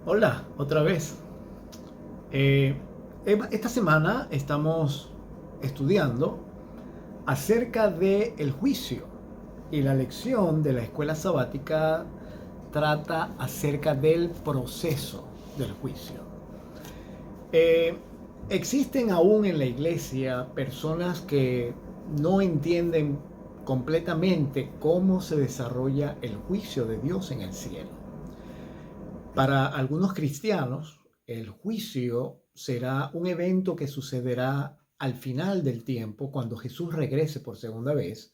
Hola, otra vez. Esta semana estamos estudiando acerca del juicio y la lección de la escuela sabática trata acerca del proceso del juicio. Eh, Existen aún en la iglesia personas que no entienden completamente cómo se desarrolla el juicio de Dios en el cielo. Para algunos cristianos, el juicio será un evento que sucederá al final del tiempo, cuando Jesús regrese por segunda vez.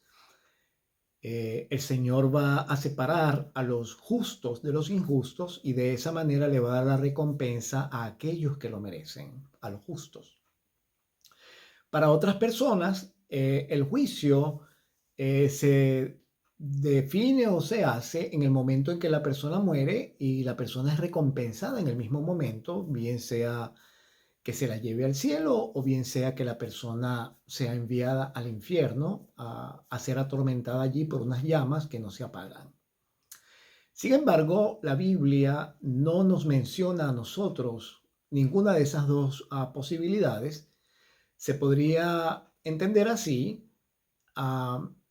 El Señor va a separar a los justos de los injustos y de esa manera le va a dar la recompensa a aquellos que lo merecen, a los justos. Para otras personas, el juicio se define o se hace en el momento en que la persona muere y la persona es recompensada en el mismo momento, bien sea que se la lleve al cielo o bien sea que la persona sea enviada al infierno a ser atormentada allí por unas llamas que no se apagan. Sin embargo, la Biblia no nos menciona a nosotros ninguna de esas dos posibilidades. Se podría entender así,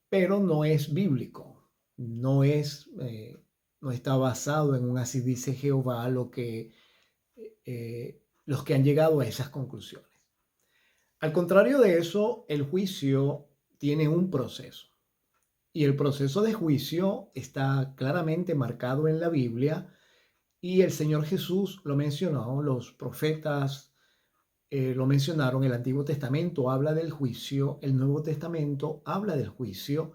pero no es bíblico, no está basado en un así dice Jehová los que han llegado a esas conclusiones. Al contrario de eso, el juicio tiene un proceso y el proceso de juicio está claramente marcado en la Biblia y el Señor Jesús lo mencionó, los profetas lo mencionaron, el Antiguo Testamento habla del juicio, el Nuevo Testamento habla del juicio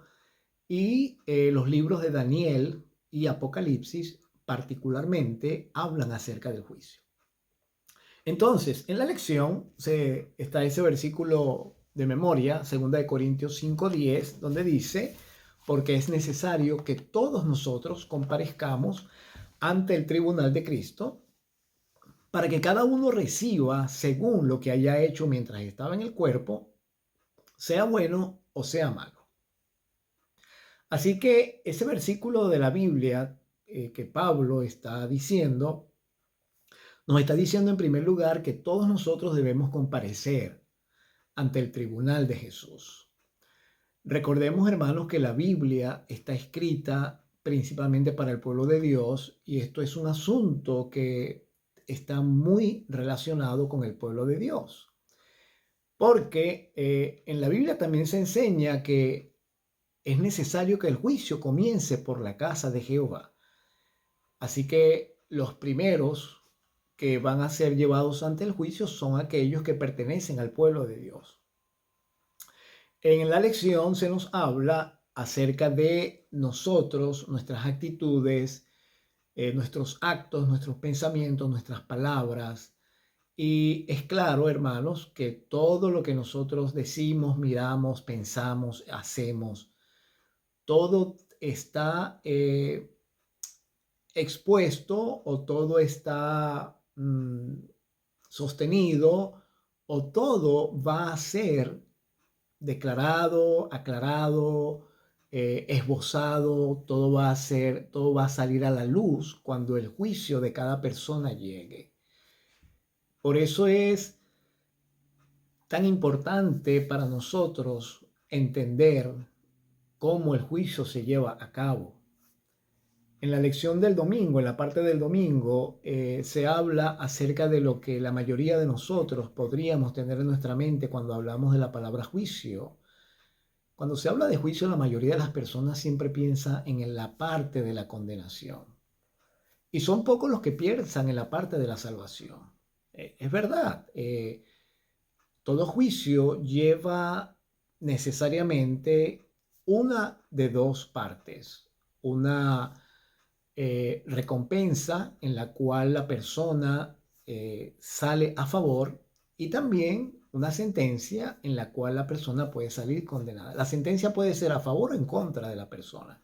y los libros de Daniel y Apocalipsis particularmente hablan acerca del juicio. Entonces, en la lección está ese versículo de memoria, 2 Corintios 5:10, donde dice, porque es necesario que todos nosotros comparezcamos ante el tribunal de Cristo, para que cada uno reciba según lo que haya hecho mientras estaba en el cuerpo, sea bueno o sea malo. Así que ese versículo de la Biblia que Pablo está diciendo, nos está diciendo en primer lugar que todos nosotros debemos comparecer ante el tribunal de Jesús. Recordemos, hermanos, que la Biblia está escrita principalmente para el pueblo de Dios y esto es un asunto que está muy relacionado con el pueblo de Dios. Porque en la Biblia también se enseña que es necesario que el juicio comience por la casa de Jehová. Así que los primeros que van a ser llevados ante el juicio son aquellos que pertenecen al pueblo de Dios. En la lección se nos habla acerca de nosotros, nuestras actitudes, nuestros actos, nuestros pensamientos, nuestras palabras. Y es claro, hermanos, que todo lo que nosotros decimos, miramos, pensamos, hacemos, todo está expuesto o todo está sostenido o todo va a ser declarado, aclarado, esbozado, todo va a salir a la luz cuando el juicio de cada persona llegue. Por eso es tan importante para nosotros entender cómo el juicio se lleva a cabo. En la lección del domingo, en la parte del domingo, se habla acerca de lo que la mayoría de nosotros podríamos tener en nuestra mente cuando hablamos de la palabra juicio. Cuando se habla de juicio, la mayoría de las personas siempre piensa en la parte de la condenación. Y son pocos los que piensan en la parte de la salvación. Es verdad, todo juicio lleva necesariamente una de dos partes. Una recompensa en la cual la persona sale a favor y también una sentencia en la cual la persona puede salir condenada. La sentencia puede ser a favor o en contra de la persona.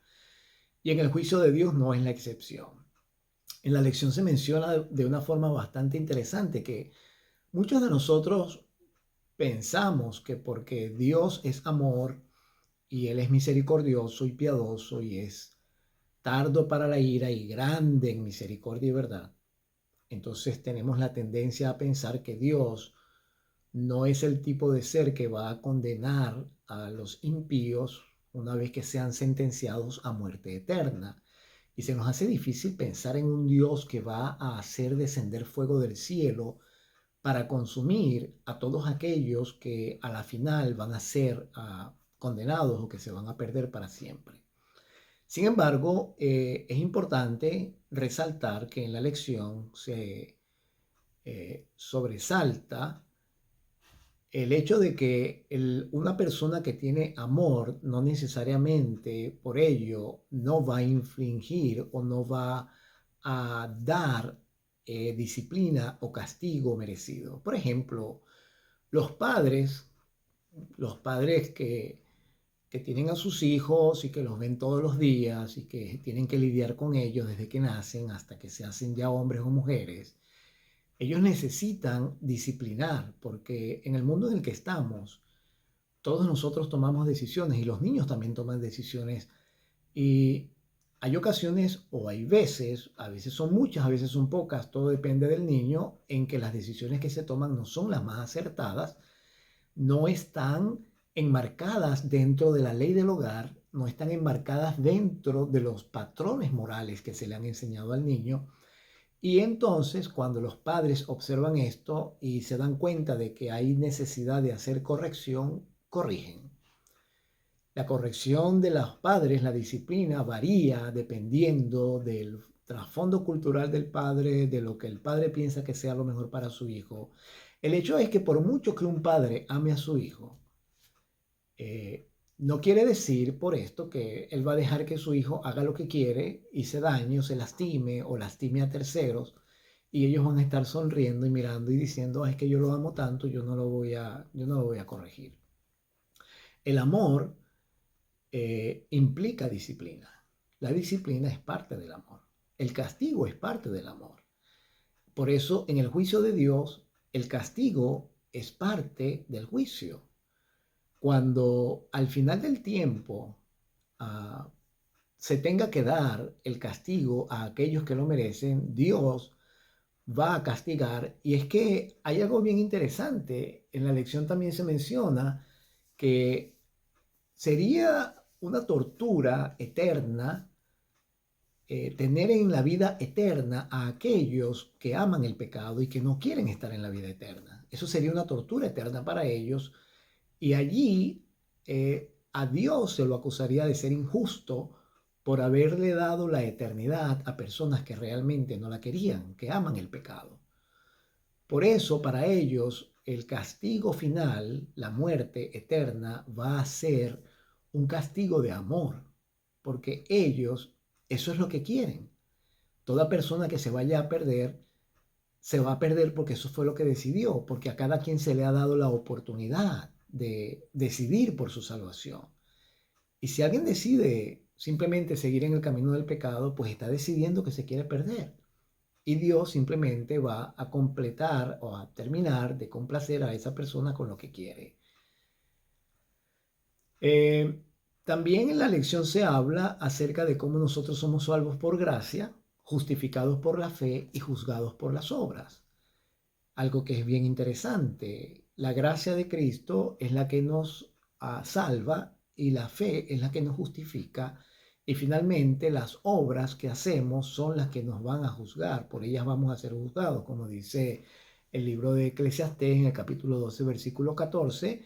Y en el juicio de Dios no es la excepción. En la lección se menciona de una forma bastante interesante que muchos de nosotros pensamos que porque Dios es amor y Él es misericordioso y piadoso y es tardo para la ira y grande en misericordia y verdad, Entonces tenemos la tendencia a pensar que Dios no es el tipo de ser que va a condenar a los impíos una vez que sean sentenciados a muerte eterna. Y se nos hace difícil pensar en un Dios que va a hacer descender fuego del cielo para consumir a todos aquellos que a la final van a ser condenados o que se van a perder para siempre. Sin embargo, es importante resaltar que en la lección se sobresalta el hecho de que una persona que tiene amor no necesariamente por ello no va a infligir o no va a dar disciplina o castigo merecido. Por ejemplo, los padres, los padres que tienen a sus hijos y que los ven todos los días y que tienen que lidiar con ellos desde que nacen hasta que se hacen ya hombres o mujeres, ellos necesitan disciplinar porque en el mundo en el que estamos, todos nosotros tomamos decisiones y los niños también toman decisiones y hay ocasiones o hay veces, a veces son muchas, a veces son pocas, todo depende del niño, en que las decisiones que se toman no son las más acertadas, no están enmarcadas dentro de la ley del hogar, no están enmarcadas dentro de los patrones morales que se le han enseñado al niño. Y entonces, cuando los padres observan esto y se dan cuenta de que hay necesidad de hacer corrección, corrigen. La corrección de los padres, la disciplina, varía dependiendo del trasfondo cultural del padre, de lo que el padre piensa que sea lo mejor para su hijo. El hecho es que por mucho que un padre ame a su hijo, eh, no quiere decir por esto que él va a dejar que su hijo haga lo que quiere y se dañe o se lastime o lastime a terceros y ellos van a estar sonriendo y mirando y diciendo, "Ah, es que yo lo amo tanto, yo no lo voy a corregir". El amor implica disciplina. La disciplina es parte del amor. El castigo es parte del amor. Por eso, en el juicio de Dios, el castigo es parte del juicio. Cuando al final del tiempo se tenga que dar el castigo a aquellos que lo merecen, Dios va a castigar. Y es que hay algo bien interesante. En la lección también se menciona que sería una tortura eterna tener en la vida eterna a aquellos que aman el pecado y que no quieren estar en la vida eterna. Eso sería una tortura eterna para ellos y allí a Dios se lo acusaría de ser injusto por haberle dado la eternidad a personas que realmente no la querían, que aman el pecado. Por eso, para ellos, el castigo final, la muerte eterna, va a ser un castigo de amor, porque ellos, eso es lo que quieren. Toda persona que se vaya a perder, se va a perder porque eso fue lo que decidió, porque a cada quien se le ha dado la oportunidad de decidir por su salvación. Y si alguien decide simplemente seguir en el camino del pecado, pues está decidiendo que se quiere perder. Y Dios simplemente va a completar o a terminar de complacer a esa persona con lo que quiere. Eh, También en la lección se habla acerca de cómo nosotros somos salvos por gracia, justificados por la fe y juzgados por las obras. Algo que es bien interesante. La gracia de Cristo es la que nos salva y la fe es la que nos justifica. Y finalmente las obras que hacemos son las que nos van a juzgar. Por ellas vamos a ser juzgados, como dice el libro de Eclesiastés en el capítulo 12, versículo 14.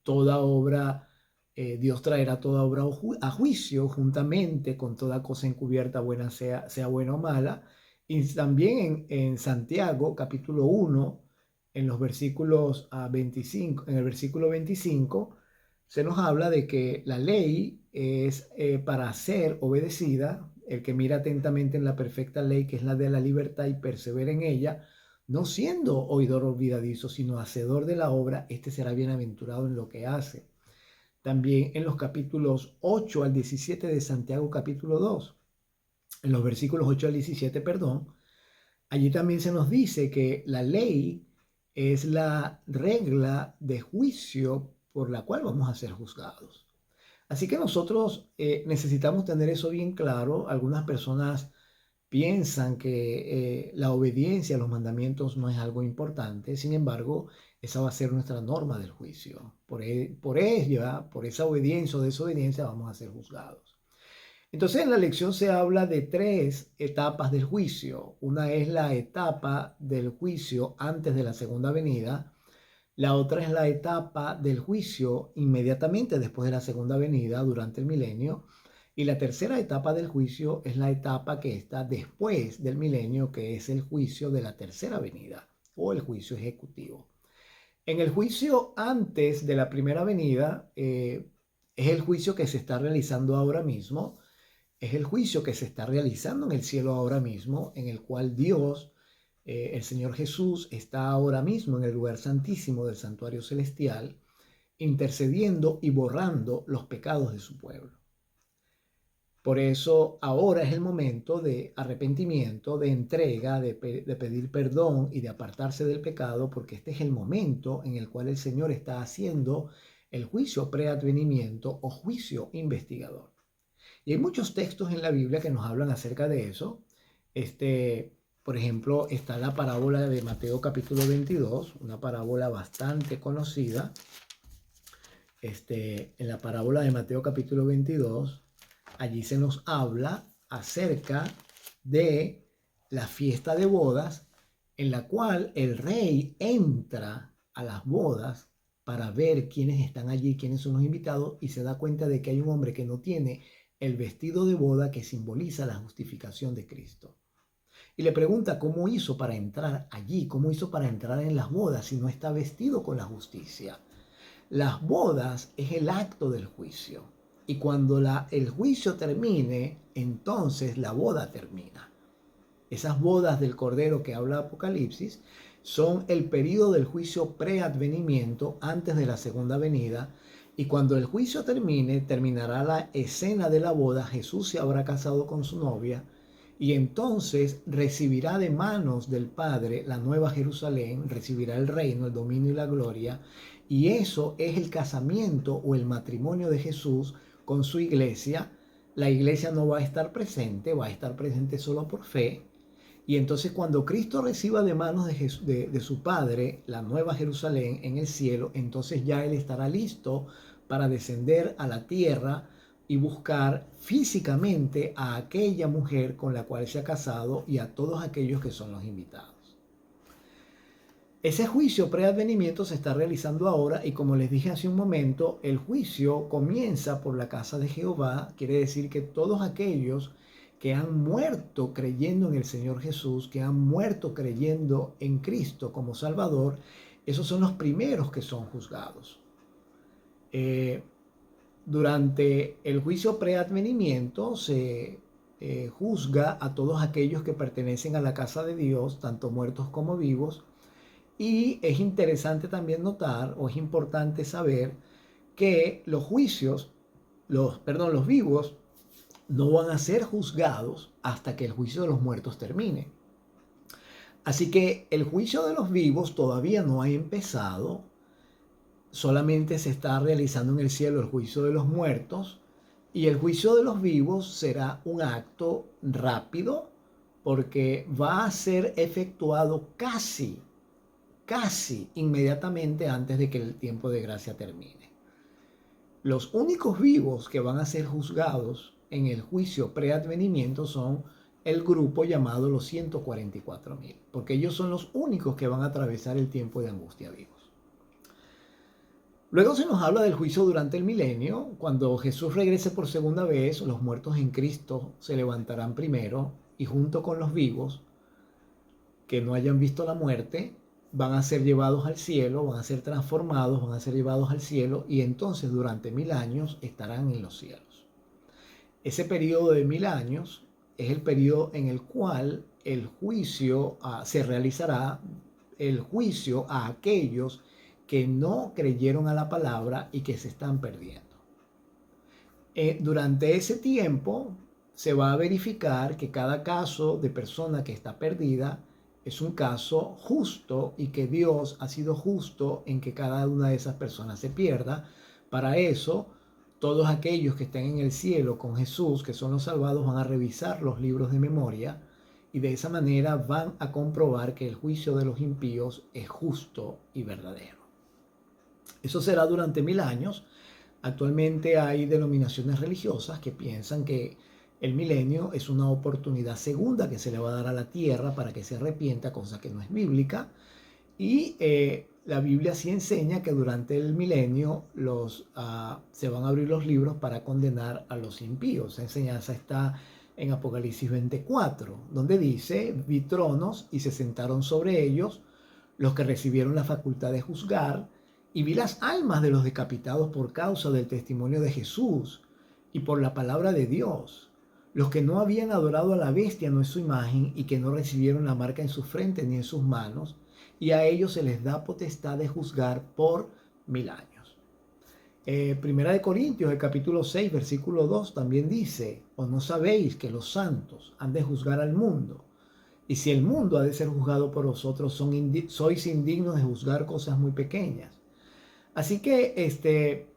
Toda obra, Dios traerá toda obra a juicio juntamente con toda cosa encubierta, buena sea buena o mala. Y también en Santiago, capítulo 1, en los versículos 25, en el versículo 25, se nos habla de que la ley es para ser obedecida. El que mira atentamente en la perfecta ley, que es la de la libertad, y persevera en ella, no siendo oidor olvidadizo, sino hacedor de la obra, este será bienaventurado en lo que hace. También en los capítulos 8 al 17 de Santiago capítulo 2, en los versículos 8 al 17, perdón, allí también se nos dice que la ley es la regla de juicio por la cual vamos a ser juzgados. Así que nosotros necesitamos tener eso bien claro. Algunas personas piensan que la obediencia a los mandamientos no es algo importante. Sin embargo, esa va a ser nuestra norma del juicio. Por ella, por esa obediencia o desobediencia, vamos a ser juzgados. Entonces, en la lección se habla de tres etapas del juicio. Una es la etapa del juicio antes de la segunda venida. La otra es la etapa del juicio inmediatamente después de la segunda venida durante el milenio. Y la tercera etapa del juicio es la etapa que está después del milenio, que es el juicio de la tercera venida o el juicio ejecutivo. En el juicio antes de la primera venida es el juicio que se está realizando ahora mismo, es el juicio que se está realizando en el cielo ahora mismo, en el cual Dios, el Señor Jesús, está ahora mismo en el lugar santísimo del santuario celestial, intercediendo y borrando los pecados de su pueblo. Por eso ahora es el momento de arrepentimiento, de entrega, de pedir perdón y de apartarse del pecado, porque este es el momento en el cual el Señor está haciendo el juicio preadvenimiento o juicio investigador. Y hay muchos textos en la Biblia que nos hablan acerca de eso. Por ejemplo, está la parábola de Mateo capítulo 22, una parábola bastante conocida. En la parábola de Mateo capítulo 22, allí se nos habla acerca de la fiesta de bodas, en la cual el rey entra a las bodas para ver quiénes están allí, quiénes son los invitados, y se da cuenta de que hay un hombre que no tiene el vestido de boda que simboliza la justificación de Cristo. Y le pregunta cómo hizo para entrar allí, cómo hizo para entrar en las bodas si no está vestido con la justicia. Las bodas es el acto del juicio. Y cuando el juicio termine, entonces la boda termina. Esas bodas del Cordero que habla Apocalipsis son el periodo del juicio preadvenimiento antes de la segunda venida. Y cuando el juicio termine, terminará la escena de la boda. Jesús se habrá casado con su novia y entonces recibirá de manos del Padre la nueva Jerusalén, recibirá el reino, el dominio y la gloria. Y eso es el casamiento o el matrimonio de Jesús con su iglesia. La iglesia no va a estar presente, va a estar presente solo por fe. Y entonces cuando Cristo reciba de manos de su Padre la nueva Jerusalén en el cielo, entonces ya Él estará listo para descender a la tierra y buscar físicamente a aquella mujer con la cual se ha casado y a todos aquellos que son los invitados. Ese juicio preadvenimiento se está realizando ahora y como les dije hace un momento, el juicio comienza por la casa de Jehová. Quiere decir que todos aquellos que han muerto creyendo en el Señor Jesús, que han muerto creyendo en Cristo como Salvador, esos son los primeros que son juzgados. Durante el juicio preadvenimiento se juzga a todos aquellos que pertenecen a la casa de Dios, tanto muertos como vivos. Y es interesante también notar, o es importante saber, que los vivos no van a ser juzgados hasta que el juicio de los muertos termine. Así que el juicio de los vivos todavía no ha empezado, solamente se está realizando en el cielo el juicio de los muertos, y el juicio de los vivos será un acto rápido porque va a ser efectuado casi inmediatamente antes de que el tiempo de gracia termine. Los únicos vivos que van a ser juzgados en el juicio preadvenimiento son el grupo llamado los 144,000, porque ellos son los únicos que van a atravesar el tiempo de angustia vivos. Luego se nos habla del juicio durante el milenio. Cuando Jesús regrese por segunda vez, los muertos en Cristo se levantarán primero y junto con los vivos que no hayan visto la muerte, van a ser llevados al cielo, van a ser transformados, van a ser llevados al cielo y entonces durante 1000 años estarán en los cielos. Ese periodo de 1000 años es el periodo en el cual el juicio se realizará, el juicio a aquellos que no creyeron a la palabra y que se están perdiendo. Durante ese tiempo se va a verificar que cada caso de persona que está perdida es un caso justo y que Dios ha sido justo en que cada una de esas personas se pierda. Para eso, todos aquellos que estén en el cielo con Jesús, que son los salvados, van a revisar los libros de memoria y de esa manera van a comprobar que el juicio de los impíos es justo y verdadero. Eso será durante 1000 años. Actualmente hay denominaciones religiosas que piensan que el milenio es una oportunidad segunda que se le va a dar a la tierra para que se arrepienta, cosa que no es bíblica. Y la Biblia sí enseña que durante el milenio se van a abrir los libros para condenar a los impíos. Esa enseñanza está en Apocalipsis 24, donde dice: vi tronos y se sentaron sobre ellos los que recibieron la facultad de juzgar, y vi las almas de los decapitados por causa del testimonio de Jesús y por la palabra de Dios, los que no habían adorado a la bestia no es su imagen y que no recibieron la marca en su frente ni en sus manos, y a ellos se les da potestad de juzgar por 1000 años. Primera de Corintios, el capítulo 6, versículo 2 también dice: ¿o no sabéis que los santos han de juzgar al mundo? Y si el mundo ha de ser juzgado por vosotros, sois indignos de juzgar cosas muy pequeñas. Así que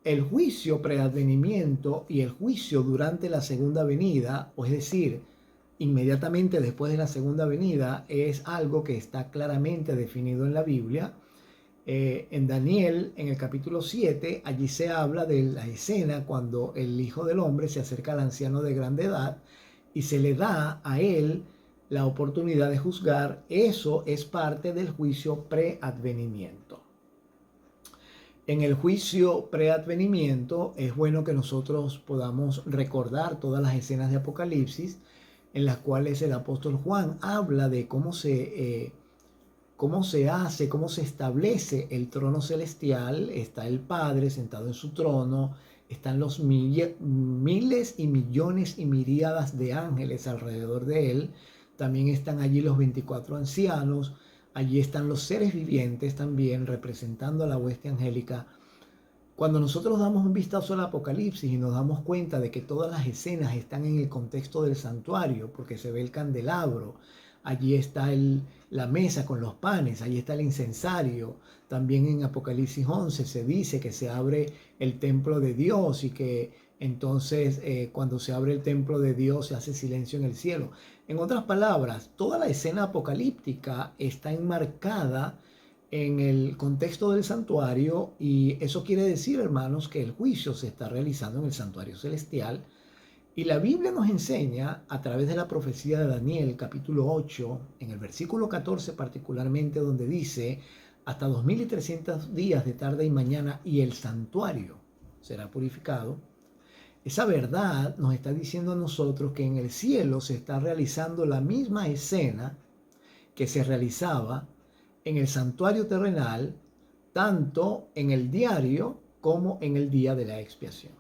el juicio preadvenimiento y el juicio durante la segunda venida, o es decir, inmediatamente después de la segunda venida, es algo que está claramente definido en la Biblia. En Daniel, en el capítulo 7, allí se habla de la escena cuando el Hijo del Hombre se acerca al anciano de grande edad y se le da a él la oportunidad de juzgar. Eso es parte del juicio preadvenimiento. En el juicio preadvenimiento es bueno que nosotros podamos recordar todas las escenas de Apocalipsis en las cuales el apóstol Juan habla de cómo se establece el trono celestial. Está el Padre sentado en su trono, están los miles y millones y miríadas de ángeles alrededor de él, también están allí los 24 ancianos, allí están los seres vivientes también representando a la hueste angélica. Cuando nosotros damos un vistazo al Apocalipsis y nos damos cuenta de que todas las escenas están en el contexto del santuario, porque se ve el candelabro, allí está la mesa con los panes, allí está el incensario. También en Apocalipsis 11 se dice que se abre el templo de Dios y que entonces cuando se abre el templo de Dios se hace silencio en el cielo. En otras palabras, toda la escena apocalíptica está enmarcada en el contexto del santuario, y eso quiere decir, hermanos, que el juicio se está realizando en el santuario celestial. Y la Biblia nos enseña a través de la profecía de Daniel, capítulo 8, en el versículo 14 particularmente, donde dice: hasta 2300 días de tarde y mañana y el santuario será purificado. Esa verdad nos está diciendo a nosotros que en el cielo se está realizando la misma escena que se realizaba en el santuario terrenal, tanto en el diario como en el día de la expiación.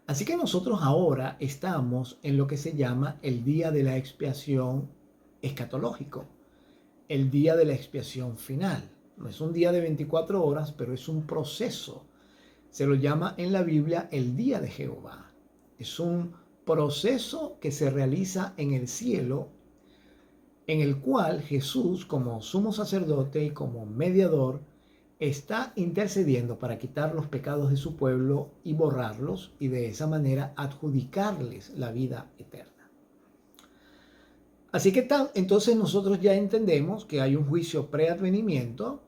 Así que nosotros ahora estamos en lo que se llama el día de la expiación escatológico, el día de la expiación final. No es un día de 24 horas, pero es un proceso. Se lo llama en la Biblia el día de Jehová. Es un proceso que se realiza en el cielo, en el cual Jesús, como sumo sacerdote y como mediador, está intercediendo para quitar los pecados de su pueblo y borrarlos, y de esa manera adjudicarles la vida eterna. Así que entonces nosotros ya entendemos que hay un juicio preadvenimiento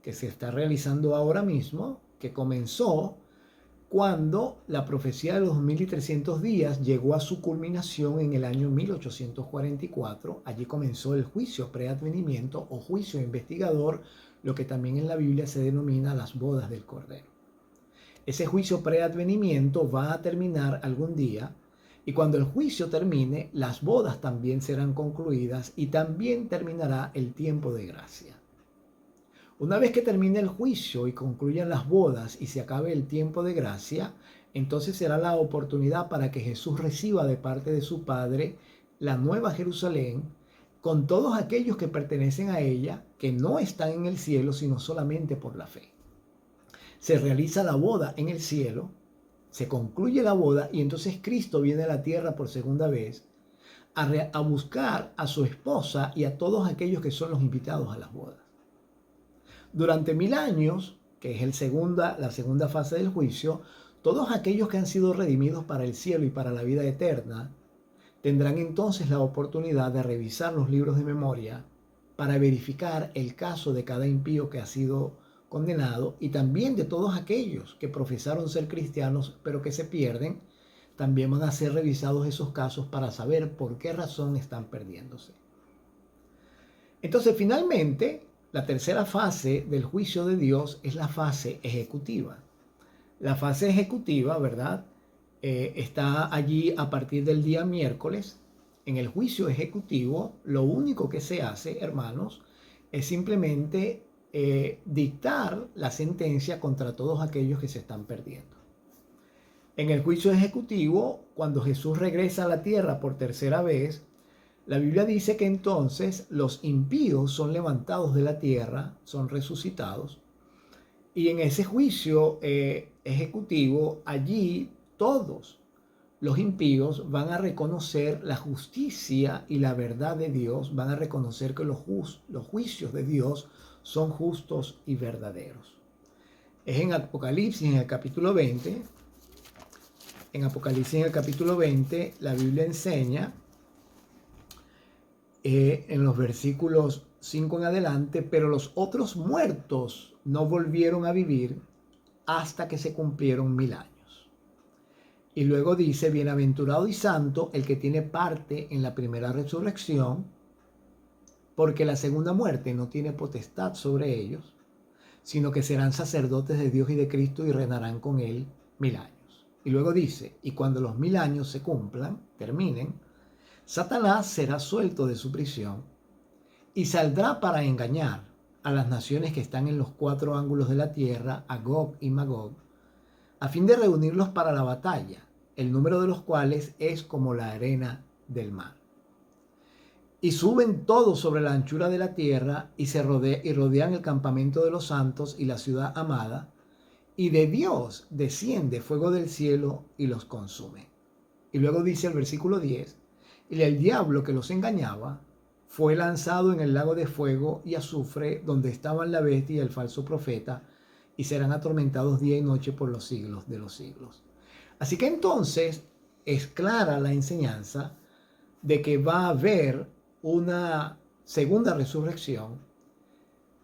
que se está realizando ahora mismo, que comenzó cuando la profecía de los 2300 días llegó a su culminación en el año 1844. Allí comenzó el juicio preadvenimiento o juicio investigador, lo que también en la Biblia se denomina las bodas del Cordero. Ese juicio preadvenimiento va a terminar algún día, y cuando el juicio termine, las bodas también serán concluidas y también terminará el tiempo de gracia. Una vez que termine el juicio y concluyan las bodas y se acabe el tiempo de gracia, entonces será la oportunidad para que Jesús reciba de parte de su Padre la nueva Jerusalén, con todos aquellos que pertenecen a ella, que no están en el cielo, sino solamente por la fe. Se realiza la boda en el cielo, se concluye la boda, y entonces Cristo viene a la tierra por segunda vez a buscar a su esposa y a todos aquellos que son los invitados a las bodas. Durante 1000 años, que es la segunda fase del juicio, todos aquellos que han sido redimidos para el cielo y para la vida eterna tendrán entonces la oportunidad de revisar los libros de memoria para verificar el caso de cada impío que ha sido condenado y también de todos aquellos que profesaron ser cristianos pero que se pierden. También van a ser revisados esos casos para saber por qué razón están perdiéndose. Entonces, finalmente, la tercera fase del juicio de Dios es la fase ejecutiva. La fase ejecutiva, ¿verdad? Está allí a partir del día miércoles. En el juicio ejecutivo, lo único que se hace, hermanos, es simplemente dictar la sentencia contra todos aquellos que se están perdiendo. En el juicio ejecutivo, cuando Jesús regresa a la tierra por tercera vez, la Biblia dice que entonces los impíos son levantados de la tierra, son resucitados, y en ese juicio ejecutivo, allí todos los impíos van a reconocer la justicia y la verdad de Dios, van a reconocer que los juicios de Dios son justos y verdaderos. Es en Apocalipsis, en el capítulo 20. En Apocalipsis, en el capítulo 20, la Biblia enseña en los versículos 5 en adelante, pero los otros muertos no volvieron a vivir hasta que se cumplieron 1000 años. Y luego dice, bienaventurado y santo el que tiene parte en la primera resurrección, porque la segunda muerte no tiene potestad sobre ellos, sino que serán sacerdotes de Dios y de Cristo y reinarán con él 1000 años. Y luego dice, y cuando los 1000 años se cumplan, terminen, Satanás será suelto de su prisión y saldrá para engañar a las naciones que están en los 4 ángulos de la tierra, a Gog y Magog, a fin de reunirlos para la batalla, el número de los cuales es como la arena del mar. Y suben todos sobre la anchura de la tierra y rodean el campamento de los santos y la ciudad amada, y de Dios desciende fuego del cielo y los consume. Y luego dice el versículo 10, y el diablo que los engañaba fue lanzado en el lago de fuego y azufre, donde estaban la bestia y el falso profeta, y serán atormentados día y noche por los siglos de los siglos. Así que entonces es clara la enseñanza de que va a haber una segunda resurrección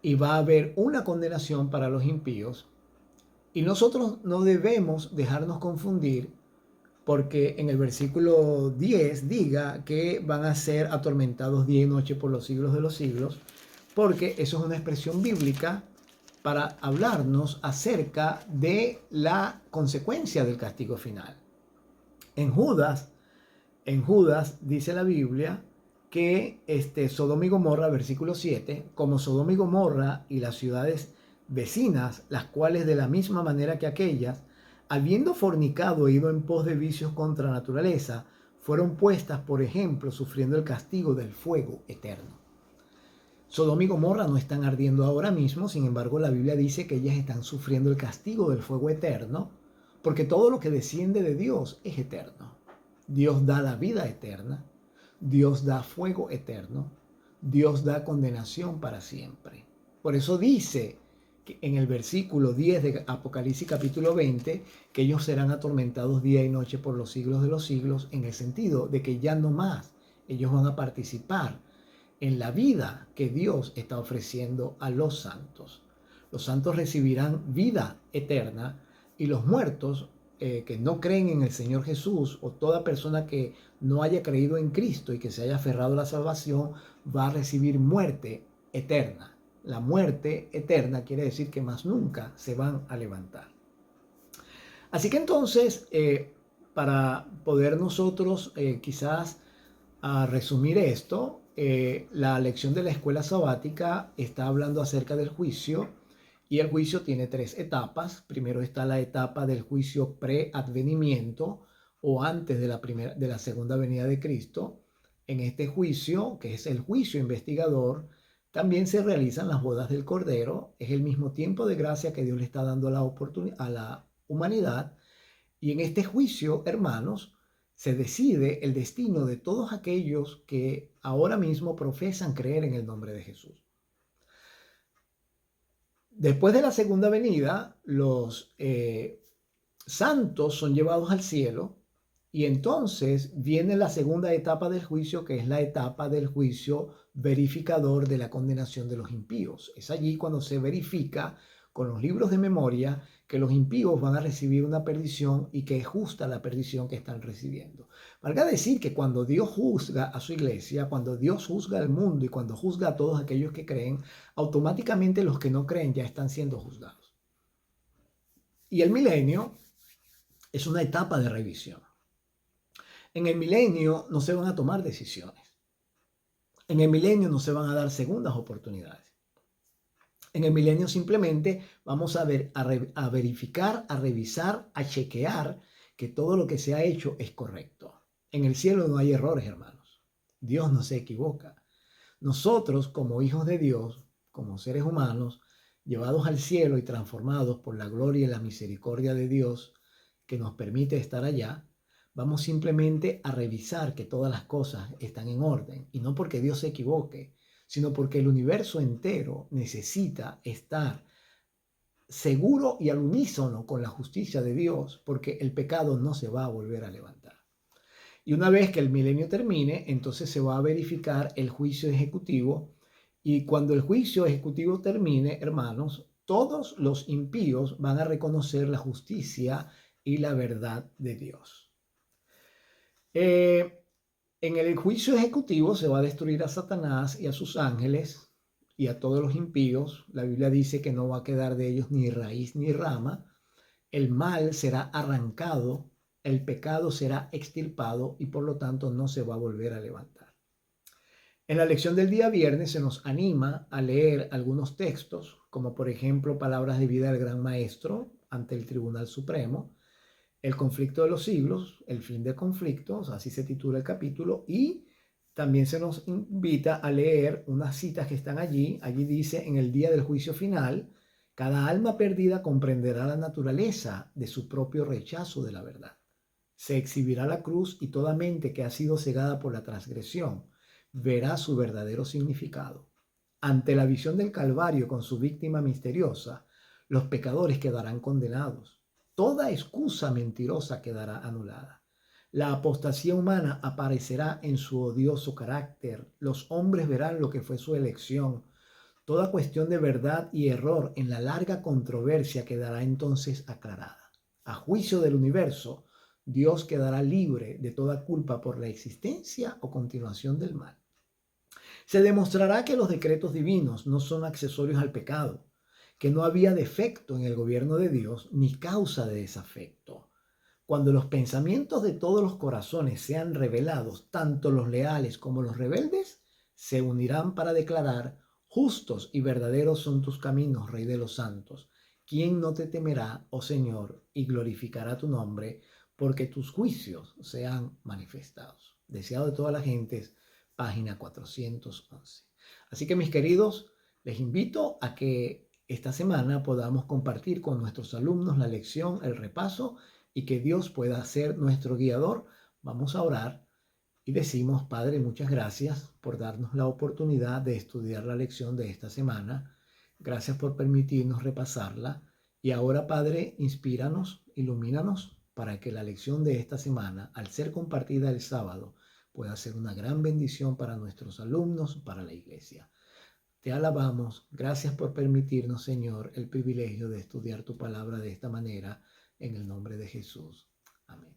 y va a haber una condenación para los impíos. Y nosotros no debemos dejarnos confundir porque en el versículo 10 diga que van a ser atormentados día y noche por los siglos de los siglos, porque eso es una expresión bíblica para hablarnos acerca de la consecuencia del castigo final. En Judas dice la Biblia que Sodoma y Gomorra, versículo 7, como Sodoma y Gomorra y las ciudades vecinas, las cuales de la misma manera que aquellas, habiendo fornicado e ido en pos de vicios contra naturaleza, fueron puestas, por ejemplo, sufriendo el castigo del fuego eterno. Sodoma y Gomorra no están ardiendo ahora mismo, sin embargo la Biblia dice que ellas están sufriendo el castigo del fuego eterno, porque todo lo que desciende de Dios es eterno. Dios da la vida eterna, Dios da fuego eterno, Dios da condenación para siempre. Por eso dice que en el versículo 10 de Apocalipsis capítulo 20, que ellos serán atormentados día y noche por los siglos de los siglos, en el sentido de que ya no más ellos van a participar en la vida que Dios está ofreciendo a los santos. Los santos recibirán vida eterna y los muertos que no creen en el Señor Jesús o toda persona que no haya creído en Cristo y que se haya aferrado a la salvación va a recibir muerte eterna. La muerte eterna quiere decir que más nunca se van a levantar. Así que entonces, para poder nosotros quizás resumir esto, la lección de la escuela sabática está hablando acerca del juicio y el juicio tiene 3 etapas. Primero está la etapa del juicio pre-advenimiento o antes de la segunda venida de Cristo. En este juicio, que es el juicio investigador, también se realizan las bodas del Cordero. Es el mismo tiempo de gracia que Dios le está dando a la humanidad. Y en este juicio, hermanos, se decide el destino de todos aquellos que ahora mismo profesan creer en el nombre de Jesús. Después de la segunda venida, los santos son llevados al cielo Y entonces viene la segunda etapa del juicio, que es la etapa del juicio verificador de la condenación de los impíos. Es allí cuando se verifica con los libros de memoria que los impíos van a recibir una perdición y que es justa la perdición que están recibiendo. Valga decir que cuando Dios juzga a su iglesia, cuando Dios juzga al mundo y cuando juzga a todos aquellos que creen, automáticamente los que no creen ya están siendo juzgados. Y el milenio es una etapa de revisión. En el milenio no se van a tomar decisiones. En el milenio no se van a dar segundas oportunidades. En el milenio simplemente vamos a verificar, a revisar, a chequear que todo lo que se ha hecho es correcto. En el cielo no hay errores, hermanos. Dios no se equivoca. Nosotros, como hijos de Dios, como seres humanos, llevados al cielo y transformados por la gloria y la misericordia de Dios que nos permite estar allá, vamos simplemente a revisar que todas las cosas están en orden, y no porque Dios se equivoque, sino porque el universo entero necesita estar seguro y al unísono con la justicia de Dios, porque el pecado no se va a volver a levantar. Y una vez que el milenio termine, entonces se va a verificar el juicio ejecutivo, y cuando el juicio ejecutivo termine, hermanos, todos los impíos van a reconocer la justicia y la verdad de Dios. En el juicio ejecutivo se va a destruir a Satanás y a sus ángeles y a todos los impíos. La Biblia dice que no va a quedar de ellos ni raíz ni rama. El mal será arrancado, el pecado será extirpado y por lo tanto no se va a volver a levantar. En la lección del día viernes se nos anima a leer algunos textos, como por ejemplo Palabras de vida del Gran Maestro ante el Tribunal Supremo, El conflicto de los siglos, el fin de conflictos, así se titula el capítulo, y también se nos invita a leer unas citas que están allí. Allí dice: en el día del juicio final, cada alma perdida comprenderá la naturaleza de su propio rechazo de la verdad. Se exhibirá la cruz y toda mente que ha sido cegada por la transgresión verá su verdadero significado. Ante la visión del Calvario con su víctima misteriosa, los pecadores quedarán condenados. Toda excusa mentirosa quedará anulada. La apostasía humana aparecerá en su odioso carácter. Los hombres verán lo que fue su elección. Toda cuestión de verdad y error en la larga controversia quedará entonces aclarada. A juicio del universo, Dios quedará libre de toda culpa por la existencia o continuación del mal. Se demostrará que los decretos divinos no son accesorios al pecado, que no había defecto en el gobierno de Dios ni causa de desafecto. Cuando los pensamientos de todos los corazones sean revelados, tanto los leales como los rebeldes se unirán para declarar: justos y verdaderos son tus caminos, Rey de los santos. ¿Quién no te temerá, oh Señor, y glorificará tu nombre, porque tus juicios sean manifestados? Deseado de todas las gentes, página 411. Así que, mis queridos, les invito a que esta semana podamos compartir con nuestros alumnos la lección, el repaso, y que Dios pueda ser nuestro guiador. Vamos a orar y decimos: Padre, muchas gracias por darnos la oportunidad de estudiar la lección de esta semana. Gracias por permitirnos repasarla. Y ahora, Padre, inspíranos, ilumínanos para que la lección de esta semana, al ser compartida el sábado, pueda ser una gran bendición para nuestros alumnos, para la iglesia. Te alabamos. Gracias por permitirnos, Señor, el privilegio de estudiar tu palabra de esta manera, en el nombre de Jesús. Amén.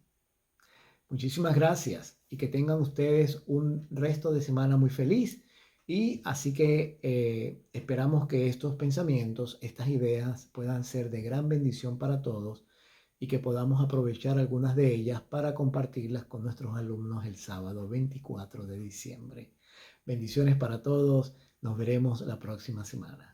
Muchísimas gracias y que tengan ustedes un resto de semana muy feliz. Y así que esperamos que estos pensamientos, estas ideas puedan ser de gran bendición para todos y que podamos aprovechar algunas de ellas para compartirlas con nuestros alumnos el sábado 24 de diciembre. Bendiciones para todos. Nos veremos la próxima semana.